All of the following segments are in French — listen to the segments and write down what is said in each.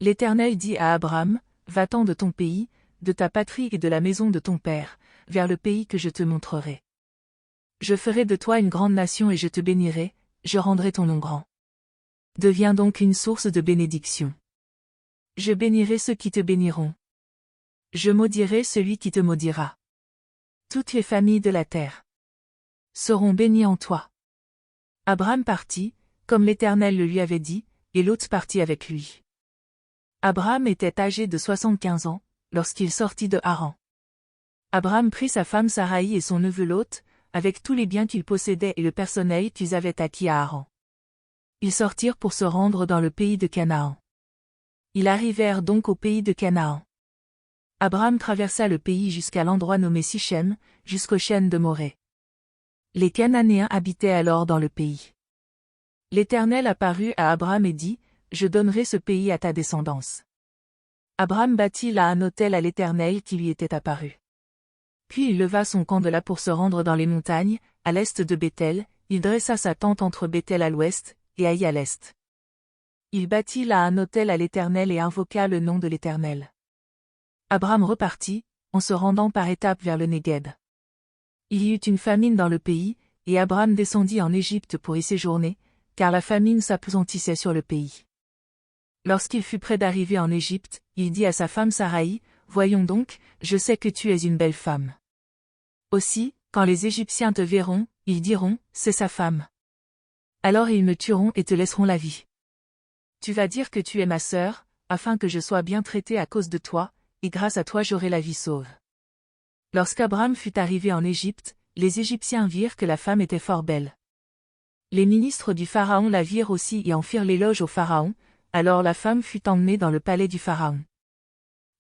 L'Éternel dit à Abram, va-t'en de ton pays, de ta patrie et de la maison de ton père, vers le pays que je te montrerai. Je ferai de toi une grande nation et je te bénirai, je rendrai ton nom grand. Deviens donc une source de bénédiction. Je bénirai ceux qui te béniront. Je maudirai celui qui te maudira. Toutes les familles de la terre seront bénies en toi. Abram partit, comme l'Éternel le lui avait dit, et Lot partit avec lui. Abram était âgé de 75 ans, lorsqu'il sortit de Haran. Abram prit sa femme Saraï et son neveu Lot, avec tous les biens qu'ils possédaient et le personnel qu'ils avaient acquis à Haran. Ils sortirent pour se rendre dans le pays de Canaan. Ils arrivèrent donc au pays de Canaan. Abram traversa le pays jusqu'à l'endroit nommé Sichem, jusqu'aux chênes de Morée. Les Cananéens habitaient alors dans le pays. L'Éternel apparut à Abram et dit, je donnerai ce pays à ta descendance. Abram bâtit là un autel à l'Éternel qui lui était apparu. Puis il leva son camp de là pour se rendre dans les montagnes, à l'est de Béthel, il dressa sa tente entre Béthel à l'ouest, et Haï à l'est. Il bâtit là un autel à l'Éternel et invoqua le nom de l'Éternel. Abram repartit, en se rendant par étapes vers le Négueb. Il y eut une famine dans le pays, et Abram descendit en Égypte pour y séjourner, car la famine s'appesantissait sur le pays. Lorsqu'il fut près d'arriver en Égypte, il dit à sa femme Saraï, voyons donc, je sais que tu es une belle femme. Aussi, quand les Égyptiens te verront, ils diront, c'est sa femme. Alors ils me tueront et te laisseront la vie. Tu vas dire que tu es ma sœur, afin que je sois bien traité à cause de toi, et grâce à toi j'aurai la vie sauve. Lorsqu'Abram fut arrivé en Égypte, les Égyptiens virent que la femme était fort belle. Les ministres du Pharaon la virent aussi et en firent l'éloge au Pharaon, alors la femme fut emmenée dans le palais du Pharaon.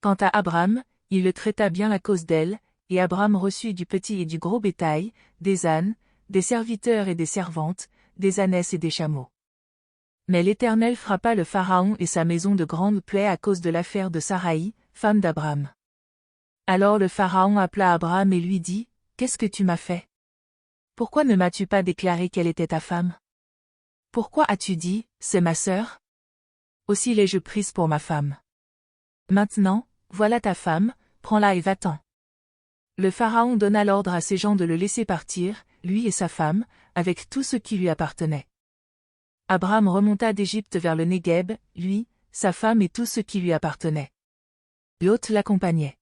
Quant à Abram, il le traita bien à cause d'elle, et Abram reçut du petit et du gros bétail, des ânes, des serviteurs et des servantes, des ânesses et des chameaux. Mais l'Éternel frappa le Pharaon et sa maison de grandes plaies à cause de l'affaire de Saraï, femme d'Abram. Alors le Pharaon appela Abram et lui dit, « Qu'est-ce que tu m'as fait? Pourquoi ne m'as-tu pas déclaré qu'elle était ta femme? Pourquoi as-tu dit, c'est ma sœur? Aussi l'ai-je prise pour ma femme. Maintenant, voilà ta femme, prends-la et va-t'en. » Le Pharaon donna l'ordre à ses gens de le laisser partir, lui et sa femme, avec tout ce qui lui appartenait. Abram remonta d'Égypte vers le Négueb, lui, sa femme et tout ce qui lui appartenait. Lot l'accompagnait.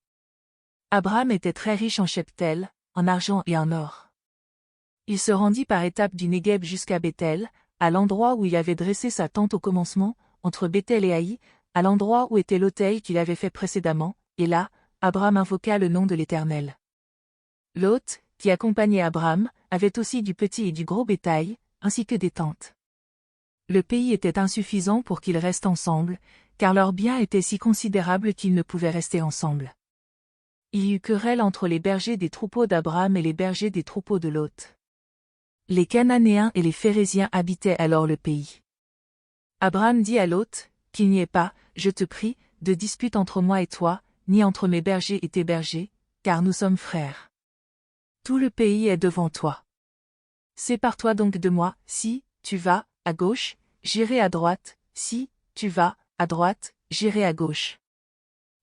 Abram était très riche en cheptel, en argent et en or. Il se rendit par étapes du Négueb jusqu'à Béthel, à l'endroit où il avait dressé sa tente au commencement, entre Béthel et Haï, à l'endroit où était l'autel qu'il avait fait précédemment, et là, Abram invoqua le nom de l'Éternel. Lot, qui accompagnait Abram, avait aussi du petit et du gros bétail, ainsi que des tentes. Le pays était insuffisant pour qu'ils restent ensemble, car leurs biens étaient si considérables qu'ils ne pouvaient rester ensemble. Il y eut querelle entre les bergers des troupeaux d'Abram et les bergers des troupeaux de Lot. Les Cananéens et les Phéréziens habitaient alors le pays. Abram dit à Lot, qu'il n'y ait pas, je te prie, de dispute entre moi et toi, ni entre mes bergers et tes bergers, car nous sommes frères. Tout le pays est devant toi. Sépare-toi donc de moi, si, tu vas, à gauche, j'irai à droite, si, tu vas, à droite, j'irai à gauche.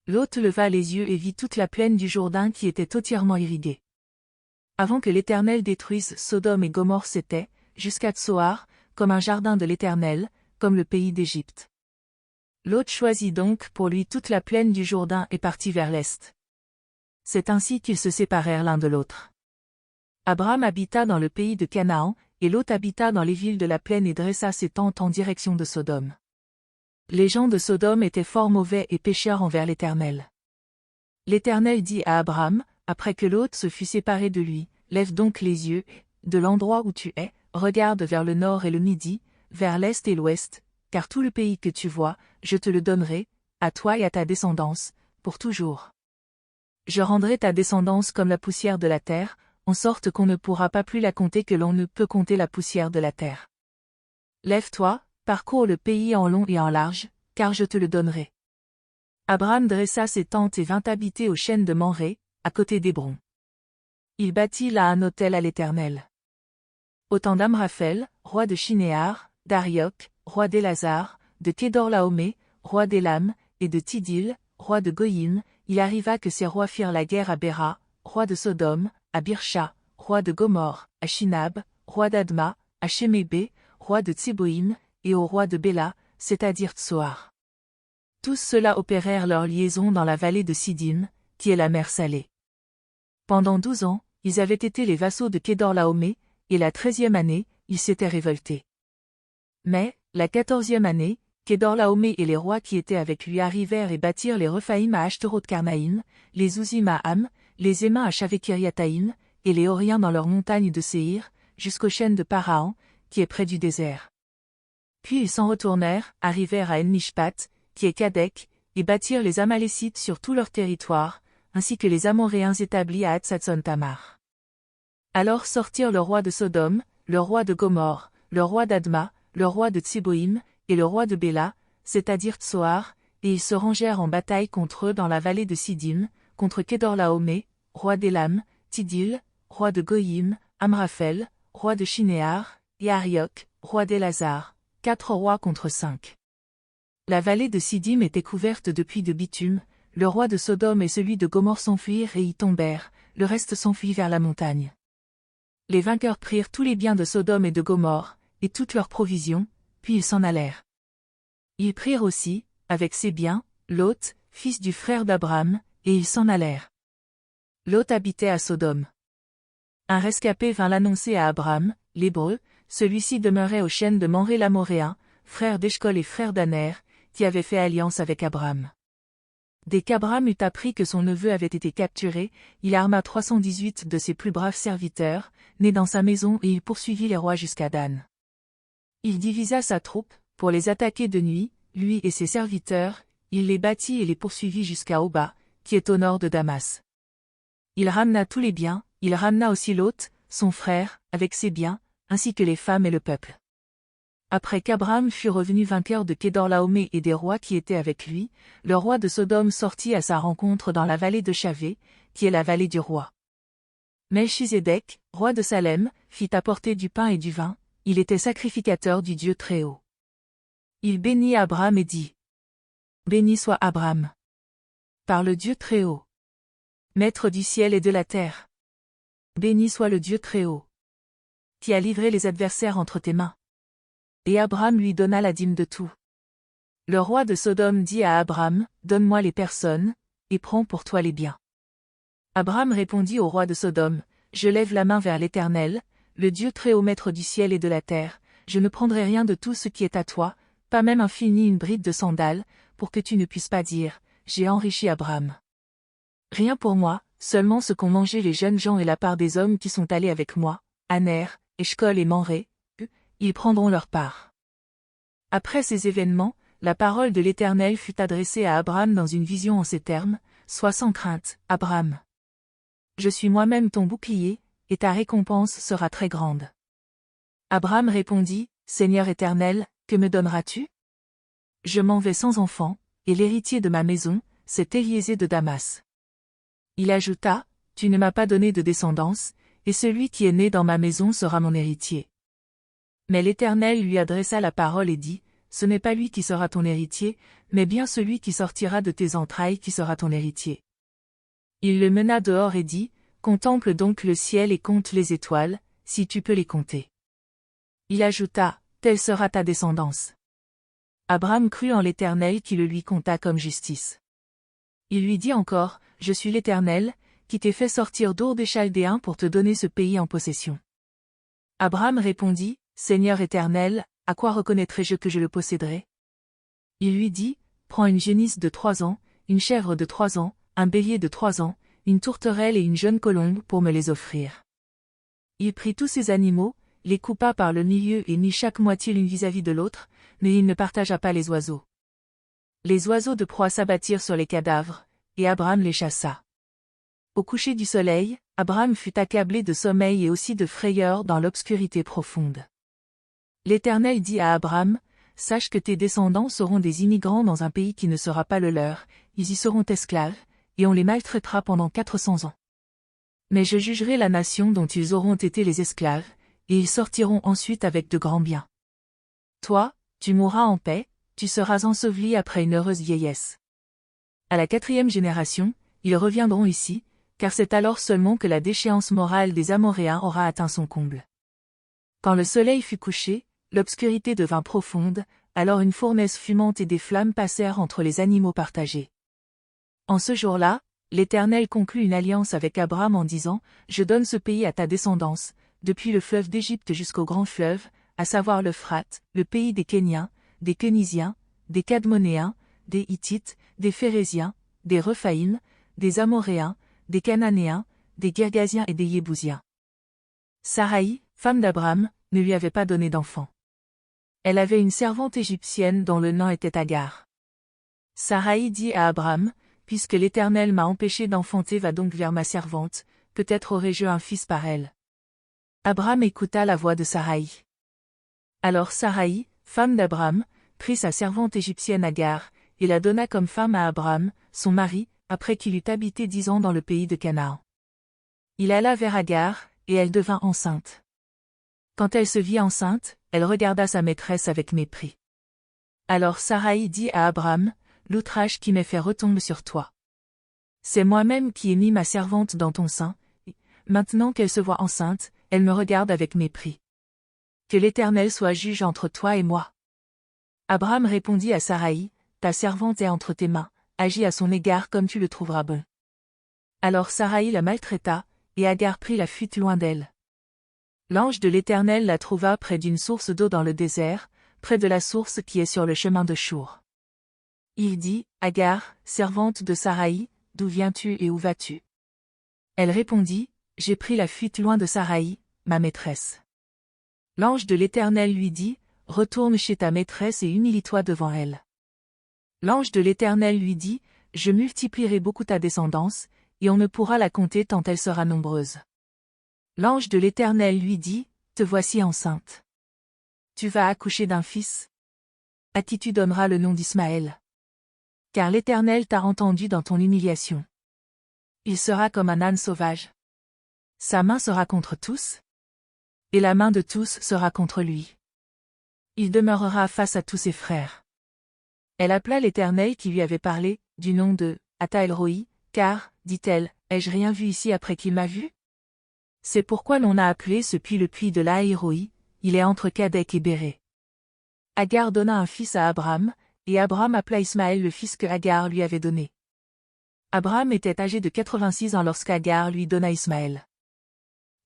Lot leva les yeux et vit toute la plaine du Jourdain qui était entièrement irriguée. Avant que l'Éternel détruise Sodome et Gomorrhe c'était, jusqu'à Tsoar, comme un jardin de l'Éternel, comme le pays d'Égypte. Lot choisit donc pour lui toute la plaine du Jourdain et partit vers l'est. C'est ainsi qu'ils se séparèrent l'un de l'autre. Abram habita dans le pays de Canaan, et Lot habita dans les villes de la plaine et dressa ses tentes en direction de Sodome. Les gens de Sodome étaient fort mauvais et pécheurs envers l'Éternel. L'Éternel dit à Abram, après que Lot se fut séparé de lui, lève donc les yeux, de l'endroit où tu es, regarde vers le nord et le midi, vers l'est et l'ouest, car tout le pays que tu vois, je te le donnerai, à toi et à ta descendance, pour toujours. Je rendrai ta descendance comme la poussière de la terre, en sorte qu'on ne pourra pas plus la compter que l'on ne peut compter la poussière de la terre. Lève-toi, parcours le pays en long et en large, car je te le donnerai. Abram dressa ses tentes et vint habiter aux chênes de Mamré, à côté d'Hébron. Il bâtit là un autel à l'Éternel. Au temps d'Amraphel, roi de Shinéar, d'Arioc, roi d'Élazar, de Kédorlaomé, roi d'Élam, et de Tidil, roi de Goïm, il arriva que ces rois firent la guerre à Béra, roi de Sodome, à Birsha, roi de Gomorre, à Shinab, roi d'Adma, à Shemébé, roi de Tseboïm, et au roi de Béla, c'est-à-dire Tsoar. Tous ceux-là opérèrent leur liaison dans la vallée de Sidim, qui est la mer Salée. Pendant 12 ans, ils avaient été les vassaux de Kédorlaomé, et la 13e année, ils s'étaient révoltés. Mais, la 14e année, Kédorlaomé et les rois qui étaient avec lui arrivèrent et bâtirent les Rephaïm à Ashteroth-Karnaïm, les Ouzim à Ham, les Émains à Shaveh-Kiriataïm, et les Horiens dans leurs montagnes de Séhir, jusqu'aux chaînes de Parahan, qui est près du désert. Puis ils s'en retournèrent, arrivèrent à En-Mishpat, qui est Kadek, et bâtirent les Amalécites sur tout leur territoire, ainsi que les Amoréens établis à Hatzatson-Tamar. Alors sortirent le roi de Sodome, le roi de Gomorre, le roi d'Adma, le roi de Tseboïm, et le roi de Béla, c'est-à-dire Tsoar, et ils se rangèrent en bataille contre eux dans la vallée de Sidim, contre Kédorlaomé, roi d'Élam, Tidil, roi de Goïm, Amraphel, roi de Shinéar, et Ariok, roi d'Élazar, 4 rois contre 5. La vallée de Sidim était couverte de puits de bitume, le roi de Sodome et celui de Gomorre s'enfuirent et y tombèrent, le reste s'enfuit vers la montagne. Les vainqueurs prirent tous les biens de Sodome et de Gomorre, et toutes leurs provisions, puis ils s'en allèrent. Ils prirent aussi, avec ses biens, Lot, fils du frère d'Abraham, et ils s'en allèrent. Lot habitait à Sodome. Un rescapé vint l'annoncer à Abraham, l'Hébreu, celui-ci demeurait aux chênes de Mamré l'Amoréen, frère d'Eshcol et frère d'Aner, qui avait fait alliance avec Abraham. Dès qu'Abraham eut appris que son neveu avait été capturé, il arma 318 de ses plus braves serviteurs, nés dans sa maison et il poursuivit les rois jusqu'à Dan. Il divisa sa troupe, pour les attaquer de nuit, lui et ses serviteurs, il les battit et les poursuivit jusqu'à Oba, qui est au nord de Damas. Il ramena tous les biens, il ramena aussi Lot, son frère, avec ses biens, ainsi que les femmes et le peuple. Après qu'Abraham fut revenu vainqueur de Kédorlaomé et des rois qui étaient avec lui, le roi de Sodome sortit à sa rencontre dans la vallée de Shaveh, qui est la vallée du roi. Melchizedek, roi de Salem, fit apporter du pain et du vin, il était sacrificateur du Dieu Très-Haut. Il bénit Abraham et dit : Béni soit Abraham par le Dieu Très-Haut, maître du ciel et de la terre. Béni soit le Dieu Très-Haut, qui a livré les adversaires entre tes mains. Et Abraham lui donna la dîme de tout. Le roi de Sodome dit à Abraham : Donne-moi les personnes, et prends pour toi les biens. Abraham répondit au roi de Sodome : Je lève la main vers l'Éternel, le Dieu Très-Haut maître du ciel et de la terre, je ne prendrai rien de tout ce qui est à toi, pas même un fil ni une bride de sandales, pour que tu ne puisses pas dire : J'ai enrichi Abraham. Rien pour moi, seulement ce qu'ont mangé les jeunes gens et la part des hommes qui sont allés avec moi, Aner, Eshcol et Mamré, ils prendront leur part. Après ces événements, la parole de l'Éternel fut adressée à Abraham dans une vision en ces termes : Sois sans crainte, Abraham. Je suis moi-même ton bouclier, et ta récompense sera très grande. Abraham répondit : Seigneur Éternel, que me donneras-tu ? Je m'en vais sans enfant, et l'héritier de ma maison, c'est Éliézer de Damas. Il ajouta : Tu ne m'as pas donné de descendance, et celui qui est né dans ma maison sera mon héritier. Mais l'Éternel lui adressa la parole et dit : Ce n'est pas lui qui sera ton héritier, mais bien celui qui sortira de tes entrailles qui sera ton héritier. Il le mena dehors et dit : Contemple donc le ciel et compte les étoiles, si tu peux les compter. Il ajouta : Telle sera ta descendance. Abraham crut en l'Éternel qui le lui compta comme justice. Il lui dit encore : Je suis l'Éternel, qui t'ai fait sortir d'Our des Chaldéens pour te donner ce pays en possession. Abraham répondit : Seigneur Éternel, à quoi reconnaîtrai-je que je le posséderai ? Il lui dit : Prends une génisse de 3 ans, une chèvre de 3 ans, un bélier de 3 ans, une tourterelle et une jeune colombe pour me les offrir. Il prit tous ces animaux, les coupa par le milieu et mit chaque moitié l'une vis-à-vis de l'autre, mais il ne partagea pas les oiseaux. Les oiseaux de proie s'abattirent sur les cadavres, et Abraham les chassa. Au coucher du soleil, Abraham fut accablé de sommeil et aussi de frayeur dans l'obscurité profonde. L'Éternel dit à Abraham : Sache que tes descendants seront des immigrants dans un pays qui ne sera pas le leur, ils y seront esclaves, et on les maltraitera pendant 400 ans. Mais je jugerai la nation dont ils auront été les esclaves, et ils sortiront ensuite avec de grands biens. Toi, tu mourras en paix, tu seras enseveli après une heureuse vieillesse. À la 4e génération, ils reviendront ici, car c'est alors seulement que la déchéance morale des Amoréens aura atteint son comble. Quand le soleil fut couché, l'obscurité devint profonde, alors une fournaise fumante et des flammes passèrent entre les animaux partagés. En ce jour-là, l'Éternel conclut une alliance avec Abraham en disant « Je donne ce pays à ta descendance, depuis le fleuve d'Égypte jusqu'au grand fleuve, à savoir l'Euphrate, le pays des Kéniens, des Kénisiens, des Cadmonéens, des Hittites, des Phéréziens, des Rephaïm, des Amoréens, des Cananéens, des Girgasiens et des Yébousiens. » Saraï, femme d'Abraham, ne lui avait pas donné d'enfant. Elle avait une servante égyptienne dont le nom était Agar. Saraï dit à Abraham, « Puisque l'Éternel m'a empêché d'enfanter, va donc vers ma servante, peut-être aurai-je un fils par elle. » Abraham écouta la voix de Saraï. Alors Saraï, femme d'Abraham, prit sa servante égyptienne Agar, et la donna comme femme à Abraham, son mari, après qu'il eut habité 10 ans dans le pays de Canaan. Il alla vers Agar, et elle devint enceinte. Quand elle se vit enceinte, elle regarda sa maîtresse avec mépris. Alors Saraï dit à Abraham, « L'outrage qui m'est fait retombe sur toi. C'est moi-même qui ai mis ma servante dans ton sein, et, maintenant qu'elle se voit enceinte, elle me regarde avec mépris. Que l'Éternel soit juge entre toi et moi. » Abraham répondit à Saraï, « Ta servante est entre tes mains, agis à son égard comme tu le trouveras bon. » Alors Saraï la maltraita, et Agar prit la fuite loin d'elle. L'ange de l'Éternel la trouva près d'une source d'eau dans le désert, près de la source qui est sur le chemin de Chour. Il dit, « Agar, servante de Saraï, d'où viens-tu et où vas-tu » Elle répondit, « J'ai pris la fuite loin de Saraï, ma maîtresse. » L'ange de l'Éternel lui dit, « Retourne chez ta maîtresse et humilie-toi devant elle. » L'ange de l'Éternel lui dit, « Je multiplierai beaucoup ta descendance, et on ne pourra la compter tant elle sera nombreuse. » L'ange de l'Éternel lui dit, « Te voici enceinte. Tu vas accoucher d'un fils, à qui tu donneras le nom d'Ismaël. Car l'Éternel t'a entendu dans ton humiliation. Il sera comme un âne sauvage. Sa main sera contre tous, et la main de tous sera contre lui. Il demeurera face à tous ses frères. » Elle appela l'Éternel qui lui avait parlé, du nom de Ata-El-Roi, car, dit-elle, ai-je rien vu ici après qu'il m'a vu? C'est pourquoi l'on a appelé ce puits le puits de l'Aïroi, il est entre Kadek et Béré. Agar donna un fils à Abraham, et Abraham appela Ismaël le fils que Agar lui avait donné. Abraham était âgé de 86 ans lorsqu'Agar lui donna Ismaël.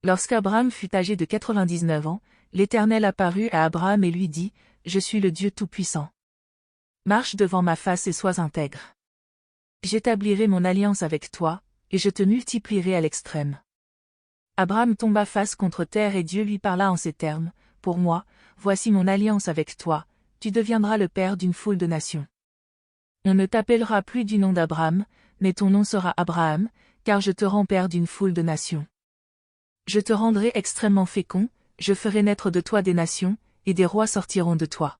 Lorsqu'Abraham fut âgé de 99 ans, l'Éternel apparut à Abraham et lui dit, « Je suis le Dieu Tout-Puissant. Marche devant ma face et sois intègre. J'établirai mon alliance avec toi, et je te multiplierai à l'extrême. » Abraham tomba face contre terre et Dieu lui parla en ces termes, « Pour moi, voici mon alliance avec toi, tu deviendras le père d'une foule de nations. On ne t'appellera plus du nom d'Abraham, mais ton nom sera Abraham, car je te rends père d'une foule de nations. Je te rendrai extrêmement fécond, je ferai naître de toi des nations, et des rois sortiront de toi.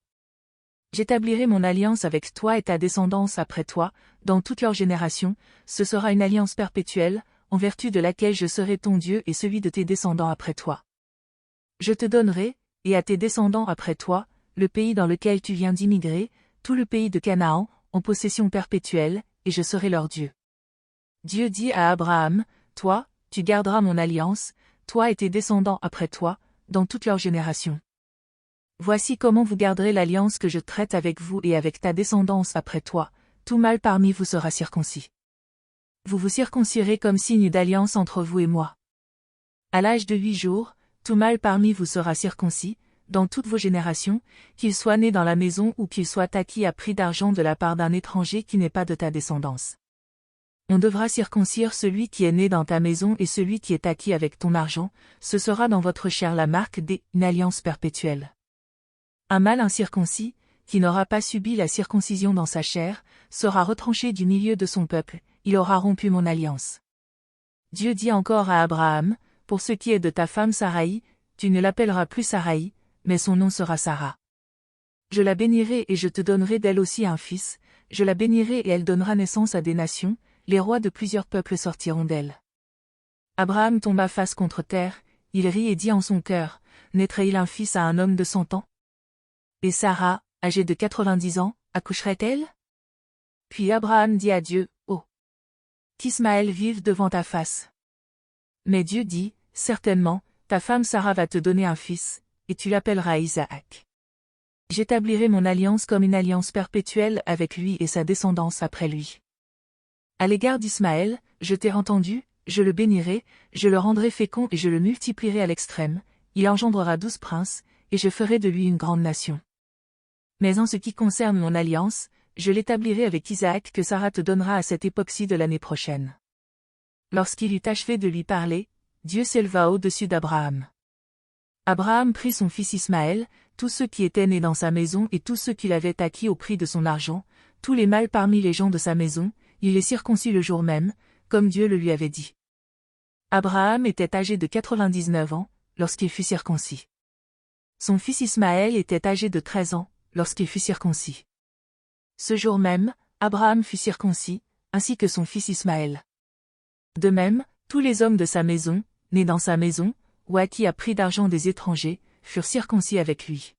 J'établirai mon alliance avec toi et ta descendance après toi, dans toutes leurs générations, ce sera une alliance perpétuelle, en vertu de laquelle je serai ton Dieu et celui de tes descendants après toi. Je te donnerai, et à tes descendants après toi, le pays dans lequel tu viens d'immigrer, tout le pays de Canaan, en possession perpétuelle, et je serai leur Dieu. » Dieu dit à Abraham, « Toi, tu garderas mon alliance, toi et tes descendants après toi, dans toutes leurs générations. Voici comment vous garderez l'alliance que je traite avec vous et avec ta descendance après toi, tout mâle parmi vous sera circoncis. Vous vous circoncirez comme signe d'alliance entre vous et moi. À l'âge de 8 jours, tout mâle parmi vous sera circoncis, dans toutes vos générations, qu'il soit né dans la maison ou qu'il soit acquis à prix d'argent de la part d'un étranger qui n'est pas de ta descendance. On devra circoncire celui qui est né dans ta maison et celui qui est acquis avec ton argent, ce sera dans votre chair la marque d'une alliance perpétuelle. Un mâle incirconcis, qui n'aura pas subi la circoncision dans sa chair, sera retranché du milieu de son peuple, il aura rompu mon alliance. Dieu dit encore à Abraham, « Pour ce qui est de ta femme Saraï, tu ne l'appelleras plus Saraï, mais son nom sera Sarah. Je la bénirai et je te donnerai d'elle aussi un fils, je la bénirai et elle donnera naissance à des nations, les rois de plusieurs peuples sortiront d'elle. » Abraham tomba face contre terre, il rit et dit en son cœur, « Naîtrait-il un fils à un homme de 100 ans ? Et Sarah, âgée de 90 ans, accoucherait-elle? Puis Abraham dit à Dieu, oh! Qu'Ismaël vive devant ta face. Mais Dieu dit, certainement, ta femme Sarah va te donner un fils, et tu l'appelleras Isaac. J'établirai mon alliance comme une alliance perpétuelle avec lui et sa descendance après lui. À l'égard d'Ismaël, je t'ai entendu, je le bénirai, je le rendrai fécond et je le multiplierai à l'extrême, il engendrera 12 princes, et je ferai de lui une grande nation. Mais en ce qui concerne mon alliance, je l'établirai avec Isaac que Sarah te donnera à cette époque-ci de l'année prochaine. Lorsqu'il eut achevé de lui parler, Dieu s'éleva au-dessus d'Abraham. Abraham prit son fils Ismaël, tous ceux qui étaient nés dans sa maison et tous ceux qu'il avait acquis au prix de son argent, tous les mâles parmi les gens de sa maison, il les circoncit le jour même, comme Dieu le lui avait dit. Abraham était âgé de 99 ans, lorsqu'il fut circoncis. Son fils Ismaël était âgé de 13 ans, lorsqu'il fut circoncis. Ce jour même, Abraham fut circoncis, ainsi que son fils Ismaël. De même, tous les hommes de sa maison, nés dans sa maison, ou acquis à prix d'argent des étrangers, furent circoncis avec lui.